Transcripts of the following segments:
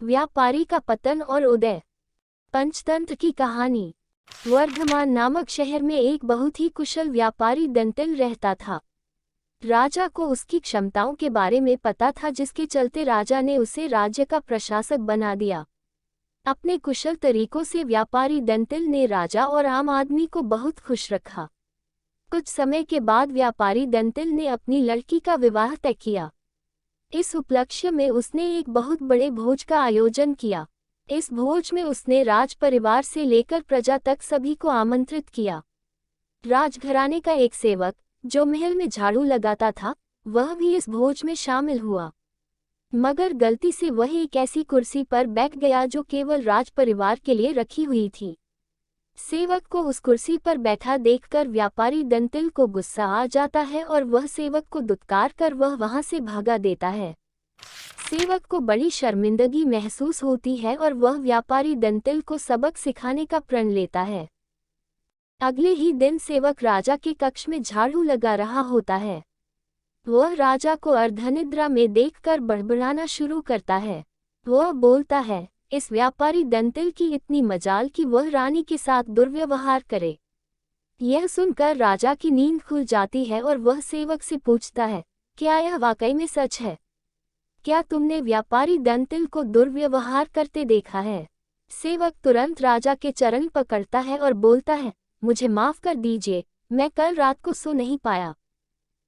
व्यापारी का पतन और उदय। पंचतंत्र की कहानी। वर्धमान नामक शहर में एक बहुत ही कुशल व्यापारी दंतिल रहता था। राजा को उसकी क्षमताओं के बारे में पता था, जिसके चलते राजा ने उसे राज्य का प्रशासक बना दिया। अपने कुशल तरीकों से व्यापारी दंतिल ने राजा और आम आदमी को बहुत खुश रखा। कुछ समय के बाद व्यापारी दंतिल ने अपनी लड़की का विवाह तय किया। इस उपलक्ष्य में उसने एक बहुत बड़े भोज का आयोजन किया। इस भोज में उसने राज परिवार से लेकर प्रजा तक सभी को आमंत्रित किया। राजघराने का एक सेवक, जो महल में झाड़ू लगाता था, वह भी इस भोज में शामिल हुआ। मगर गलती से वह एक ऐसी कुर्सी पर बैठ गया जो केवल राज परिवार के लिए रखी हुई थी। सेवक को उस कुर्सी पर बैठा देखकर व्यापारी दंतिल को गुस्सा आ जाता है और वह सेवक को दुत्कार कर वहां से भगा देता है। सेवक को बड़ी शर्मिंदगी महसूस होती है और वह व्यापारी दंतिल को सबक सिखाने का प्रण लेता है। अगले ही दिन सेवक राजा के कक्ष में झाड़ू लगा रहा होता है। वह राजा को अर्धनिद्रा में देखकर बड़बड़ाना शुरू करता है। वह बोलता है, इस व्यापारी दंतिल की इतनी मजाल कि वह रानी के साथ दुर्व्यवहार करे। यह सुनकर राजा की नींद खुल जाती है और वह सेवक से पूछता है, क्या यह वाकई में सच है? क्या तुमने व्यापारी दंतिल को दुर्व्यवहार करते देखा है? सेवक तुरंत राजा के चरण पकड़ता है और बोलता है, मुझे माफ कर दीजिए, मैं कल रात को सो नहीं पाया।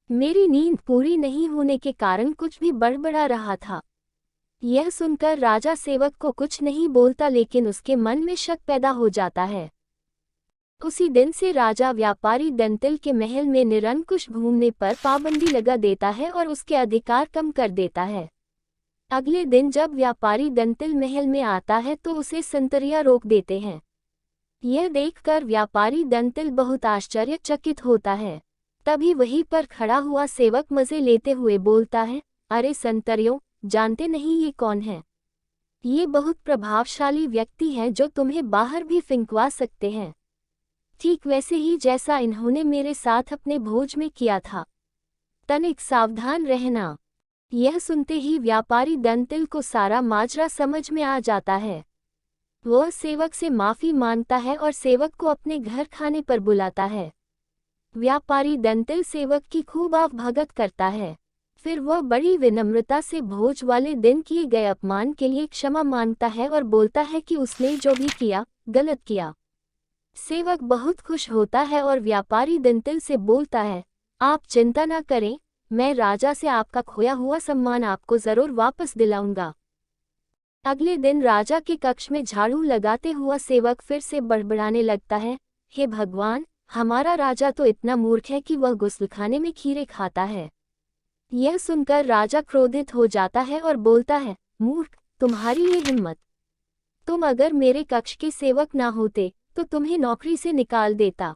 मेरी नींद पूरी नहीं होने के कारण कुछ भी बड़बड़ा रहा था। यह सुनकर राजा सेवक को कुछ नहीं बोलता, लेकिन उसके मन में शक पैदा हो जाता है। उसी दिन से राजा व्यापारी दंतिल के महल में निरंकुश घूमने पर पाबंदी लगा देता है और उसके अधिकार कम कर देता है। अगले दिन जब व्यापारी दंतिल महल में आता है तो उसे संतरिया रोक देते हैं। यह देखकर व्यापारी दंतिल बहुत आश्चर्यचकित होता है। तभी वहीं पर खड़ा हुआ सेवक मजे लेते हुए बोलता है, अरे संतरियों, जानते नहीं ये कौन है? ये बहुत प्रभावशाली व्यक्ति हैं जो तुम्हें बाहर भी फिंकवा सकते हैं, ठीक वैसे ही जैसा इन्होंने मेरे साथ अपने भोज में किया था। तनिक सावधान रहना। यह सुनते ही व्यापारी दंतिल को सारा माजरा समझ में आ जाता है। वह सेवक से माफी मांगता है और सेवक को अपने घर खाने पर बुलाता है। व्यापारी दंतिल सेवक की खूब आवभगत करता है। फिर वह बड़ी विनम्रता से भोज वाले दिन किए गए अपमान के लिए क्षमा मांगता है और बोलता है कि उसने जो भी किया, गलत किया। सेवक बहुत खुश होता है और व्यापारी दंतिल से बोलता है, आप चिंता न करें, मैं राजा से आपका खोया हुआ सम्मान आपको जरूर वापस दिलाऊंगा। अगले दिन राजा के कक्ष में झाड़ू लगाते हुआ सेवक फिर से बड़बड़ाने लगता है, हे भगवान, हमारा राजा तो इतना मूर्ख है कि वह गुस्लखाने में खीरे खाता है। यह सुनकर राजा क्रोधित हो जाता है और बोलता है, मूर्ख, तुम्हारी ये हिम्मत! तुम अगर मेरे कक्ष के सेवक ना होते तो तुम्हें नौकरी से निकाल देता।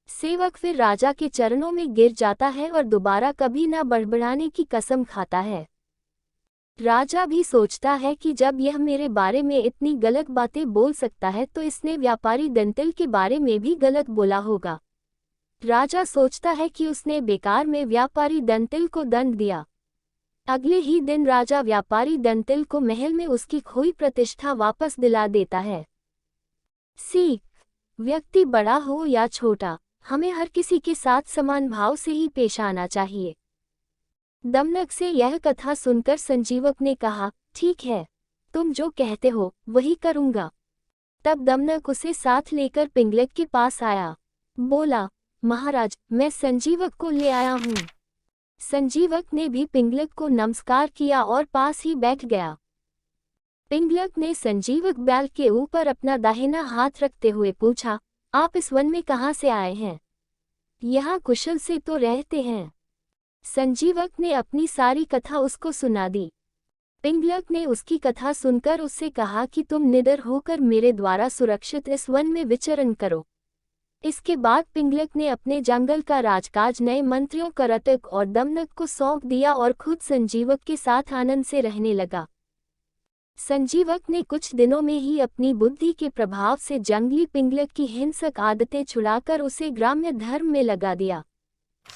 सेवक फिर राजा के चरणों में गिर जाता है और दोबारा कभी ना बड़बड़ाने की कसम खाता है। राजा भी सोचता है कि जब यह मेरे बारे में इतनी गलत बातें बोल सकता है तो इसने व्यापारी दंतिल के बारे में भी गलत बोला होगा। राजा सोचता है कि उसने बेकार में व्यापारी दंतिल को दंड दिया। अगले ही दिन राजा व्यापारी दंतिल को महल में उसकी खोई प्रतिष्ठा वापस दिला देता है। सीख: व्यक्ति बड़ा हो या छोटा, हमें हर किसी के साथ समान भाव से ही पेश आना चाहिए। दमनक से यह कथा सुनकर संजीवक ने कहा, ठीक है, तुम जो कहते हो वही करूँगा। तब दमनक उसे साथ लेकर पिंगलक के पास आया। बोला, महाराज, मैं संजीवक को ले आया हूँ। संजीवक ने भी पिंगलक को नमस्कार किया और पास ही बैठ गया। पिंगलक ने संजीवक बैल के ऊपर अपना दाहिना हाथ रखते हुए पूछा, आप इस वन में कहाँ से आए हैं? यहाँ कुशल से तो रहते हैं। संजीवक ने अपनी सारी कथा उसको सुना दी। पिंगलक ने उसकी कथा सुनकर उससे कहा कि तुम निडर होकर मेरे द्वारा सुरक्षित इस वन में विचरण करो। इसके बाद पिंगलक ने अपने जंगल का राजकाज नए मंत्रियों करतक और दमनक को सौंप दिया और खुद संजीवक के साथ आनंद से रहने लगा। संजीवक ने कुछ दिनों में ही अपनी बुद्धि के प्रभाव से जंगली पिंगलक की हिंसक आदतें छुड़ाकर उसे ग्राम्य धर्म में लगा दिया।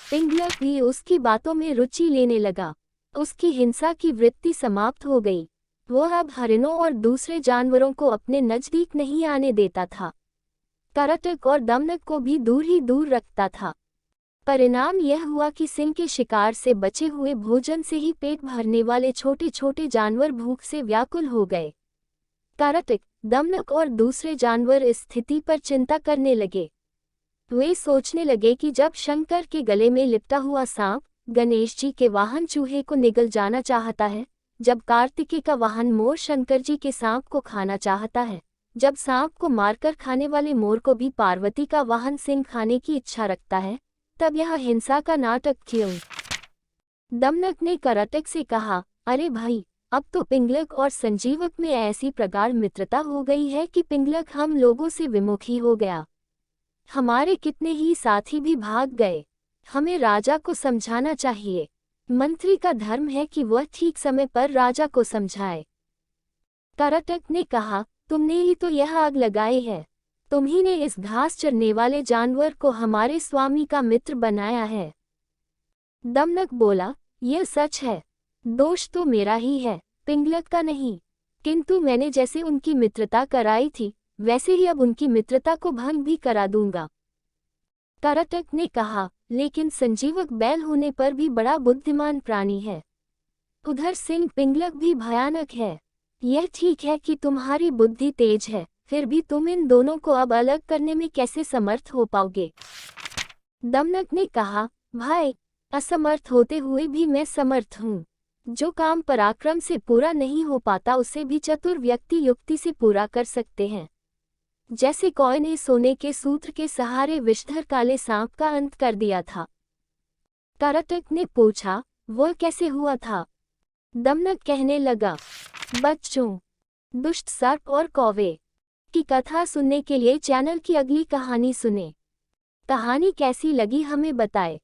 पिंगलक भी उसकी बातों में रुचि लेने लगा। उसकी हिंसा की वृत्ति समाप्त हो गई। वो अब हरिणों और दूसरे जानवरों को अपने नजदीक नहीं आने देता था। करतक और दमनक को भी दूर ही दूर रखता था। परिणाम यह हुआ कि सिंह के शिकार से बचे हुए भोजन से ही पेट भरने वाले छोटे छोटे जानवर भूख से व्याकुल हो गए। करतक, दमनक और दूसरे जानवर इस स्थिति पर चिंता करने लगे। वे सोचने लगे कि जब शंकर के गले में लिपटा हुआ सांप गणेश जी के वाहन चूहे को निगल जाना चाहता है, जब कार्तिकेय का वाहन मोर शंकर जी के सांप को खाना चाहता है, जब सांप को मारकर खाने वाले मोर को भी पार्वती का वाहन सिंह खाने की इच्छा रखता है, तब यह हिंसा का नाटक क्यों? दमनक ने करतक से कहा, अरे भाई, अब तो पिंगलक और संजीवक में ऐसी प्रगाढ़ मित्रता हो गई है कि पिंगलक हम लोगों से विमुख ही हो गया। हमारे कितने ही साथी भी भाग गए। हमें राजा को समझाना चाहिए। मंत्री का धर्म है कि वह ठीक समय पर राजा को समझाए। करतक ने कहा, तुमने ही तो यह आग लगाई है। तुम ही ने इस घास चरने वाले जानवर को हमारे स्वामी का मित्र बनाया है। दमनक बोला, यह सच है। दोष तो मेरा ही है, पिंगलक का नहीं। किंतु मैंने जैसे उनकी मित्रता कराई थी, वैसे ही अब उनकी मित्रता को भंग भी करा दूंगा। करतक ने कहा, लेकिन संजीवक बैल होने पर भी बड़ा बुद्धिमान प्राणी है। उधर सिंह पिंगलक भी भयानक है। यह ठीक है कि तुम्हारी बुद्धि तेज है, फिर भी तुम इन दोनों को अब अलग करने में कैसे समर्थ हो पाओगे? दमनक ने कहा, भाई, असमर्थ होते हुए भी मैं समर्थ हूँ। जो काम पराक्रम से पूरा नहीं हो पाता उसे भी चतुर व्यक्ति युक्ति से पूरा कर सकते हैं। जैसे कौए ने सोने के सूत्र के सहारे विषधर काले सांप का अंत कर दिया था। करतक ने पूछा, वह कैसे हुआ था? दमनक कहने लगा, बच्चों, दुष्ट सर्प और कौवे की कथा सुनने के लिए चैनल की अगली कहानी सुने। कहानी कैसी लगी हमें बताएं।